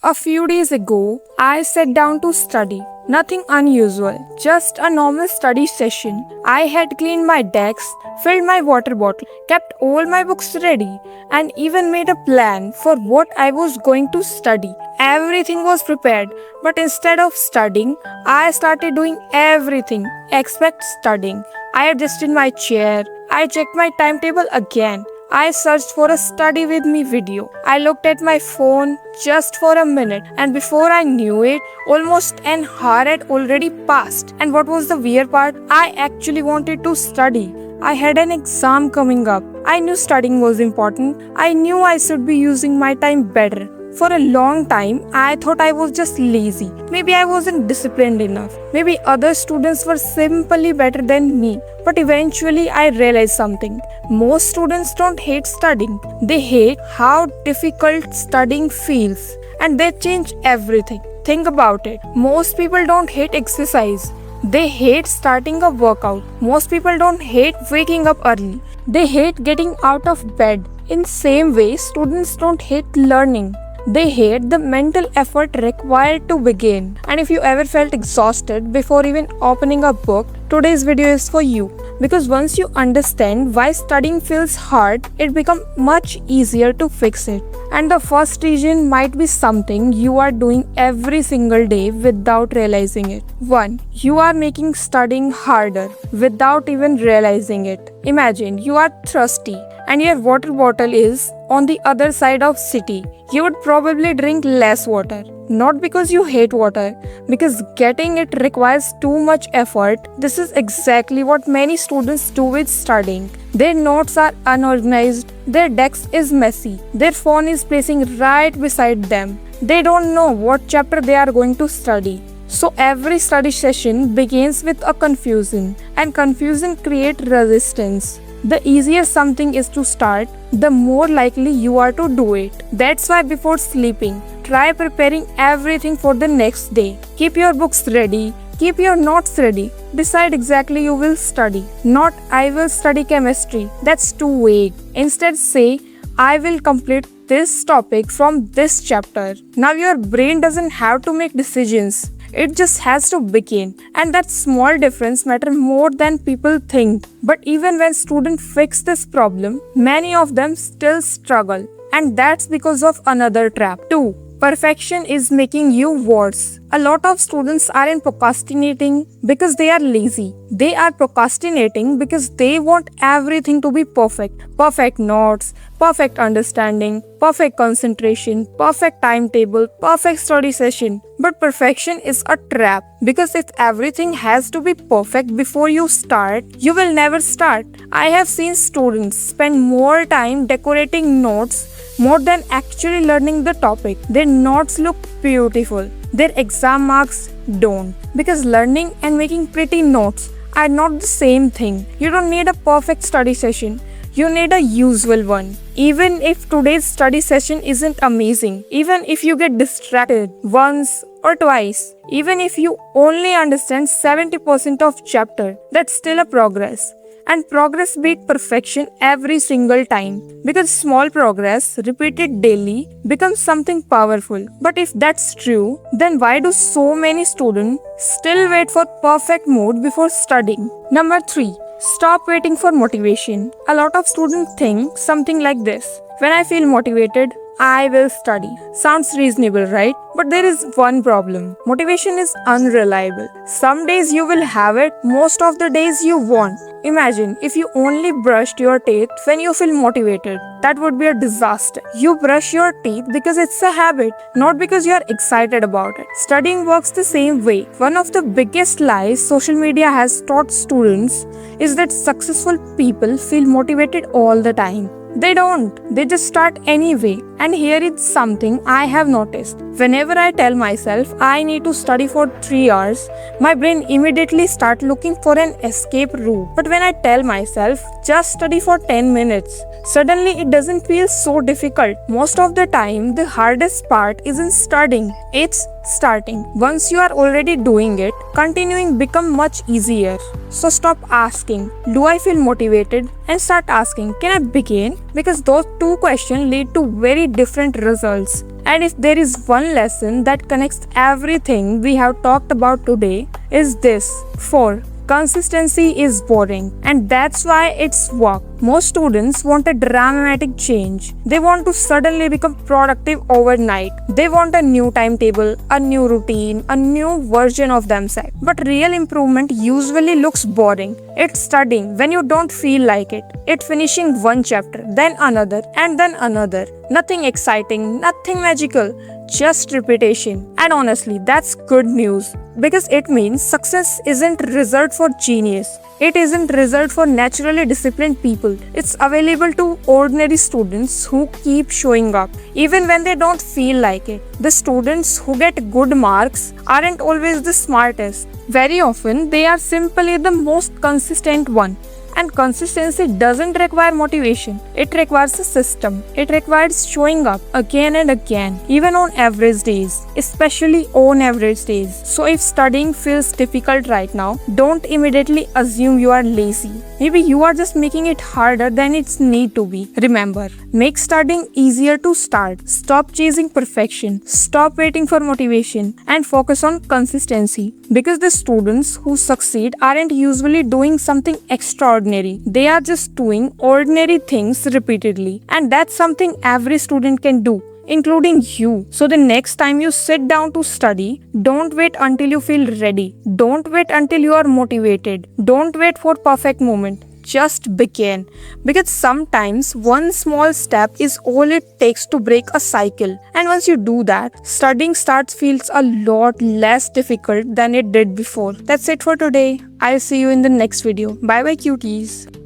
A few days ago, I sat down to study. Nothing unusual, just a normal study session. I had cleaned my desk, filled my water bottle, kept all my books ready, and even made a plan for what I was going to study. Everything was prepared, but instead of studying, I started doing everything except studying. I adjusted my chair, I checked my timetable again. I searched for a study with me video. I looked at my phone just for a minute, and before I knew it, almost an hour had already passed. And what was the weird part? I actually wanted to study. I had an exam coming up. I knew studying was important. I knew I should be using my time better. For a long time, I thought I was just lazy. Maybe I wasn't disciplined enough. Maybe other students were simply better than me. But eventually, I realized something. Most students don't hate studying. They hate how difficult studying feels. And they change everything. Think about it. Most people don't hate exercise. They hate starting a workout. Most people don't hate waking up early. They hate getting out of bed. In same way, students don't hate learning. They hate the mental effort required to begin. And if you ever felt exhausted before even opening a book, today's video is for you. Because once you understand why studying feels hard, it becomes much easier to fix it. And the first reason might be something you are doing every single day without realizing it. 1. You are making studying harder without even realizing it. Imagine you are thirsty and your water bottle is on the other side of city. You would probably drink less water. Not because you hate water, because getting it requires too much effort. This is exactly what many students do with studying. Their notes are unorganized, their desk is messy, their phone is placing right beside them. They don't know what chapter they are going to study. So every study session begins with a confusion, and confusion creates resistance. The easier something is to start, the more likely you are to do it. That's why before sleeping, try preparing everything for the next day. Keep your books ready, keep your notes ready. Decide exactly you will study. Not I will study chemistry. That's too vague. Instead say I will complete this topic from this chapter. Now your brain doesn't have to make decisions. It just has to begin, and that small difference matters more than people think. But even when students fix this problem, many of them still struggle, and that's because of another trap. 2. Perfection is making you worse. A lot of students aren't procrastinating because they are lazy. They are procrastinating because they want everything to be perfect. Perfect notes, perfect understanding, perfect concentration, perfect timetable, perfect study session. But perfection is a trap, because if everything has to be perfect before you start, you will never start. I have seen students spend more time decorating notes more than actually learning the topic. Their notes look beautiful, their exam marks don't. Because learning and making pretty notes are not the same thing. You don't need a perfect study session. You need a usual one. Even if today's study session isn't amazing, even if you get distracted once or twice, even if you only understand 70% of chapter, that's still a progress. And progress beats perfection every single time, because small progress repeated daily becomes something powerful. But if that's true, then why do so many students still wait for perfect mood before studying? Number 3. Stop waiting for motivation. A lot of students think something like this: when I feel motivated, I will study. Sounds reasonable, right? But there is one problem. Motivation is unreliable. Some days you will have it, most of the days you won't. Imagine if you only brushed your teeth when you feel motivated. That would be a disaster. You brush your teeth because it's a habit, not because you are excited about it. Studying works the same way. One of the biggest lies social media has taught students is that successful people feel motivated all the time. They don't. They just start anyway. And here is something I have noticed. Whenever I tell myself I need to study for 3 hours, my brain immediately starts looking for an escape route. But when I tell myself just study for 10 minutes, suddenly it doesn't feel so difficult. Most of the time, the hardest part isn't studying. It's starting. Once you are already doing it, continuing becomes much easier. So stop asking, do I feel motivated? And start asking, can I begin? Because those two questions lead to very different results. And if there is one lesson that connects everything we have talked about today, is this: 4. Consistency is boring, and that's why it's work. Most students want a dramatic change. They want to suddenly become productive overnight. They want a new timetable, a new routine, a new version of themselves. But real improvement usually looks boring. It's studying when you don't feel like it. It's finishing one chapter, then another, and then another. Nothing exciting, nothing magical, just repetition. And honestly, that's good news because it means success isn't reserved for genius. It isn't reserved for naturally disciplined people. It's available to ordinary students who keep showing up even when they don't feel like it. The students who get good marks aren't always the smartest. Very often, they are simply the most consistent one. And consistency doesn't require motivation. It requires a system. It requires showing up again and again, even on average days, especially on average days. So if studying feels difficult right now, don't immediately assume you are lazy. Maybe you are just making it harder than it's need to be. Remember, make studying easier to start. Stop chasing perfection. Stop waiting for motivation and focus on consistency. Because the students who succeed aren't usually doing something extraordinary. They are just doing ordinary things repeatedly. And that's something every student can do, including you. So the next time you sit down to study, don't wait until you feel ready. Don't wait until you are motivated. Don't wait for perfect moment. Just begin. Because sometimes one small step is all it takes to break a cycle. And once you do that, studying feels a lot less difficult than it did before. That's it for today. I'll see you in the next video. Bye bye cuties.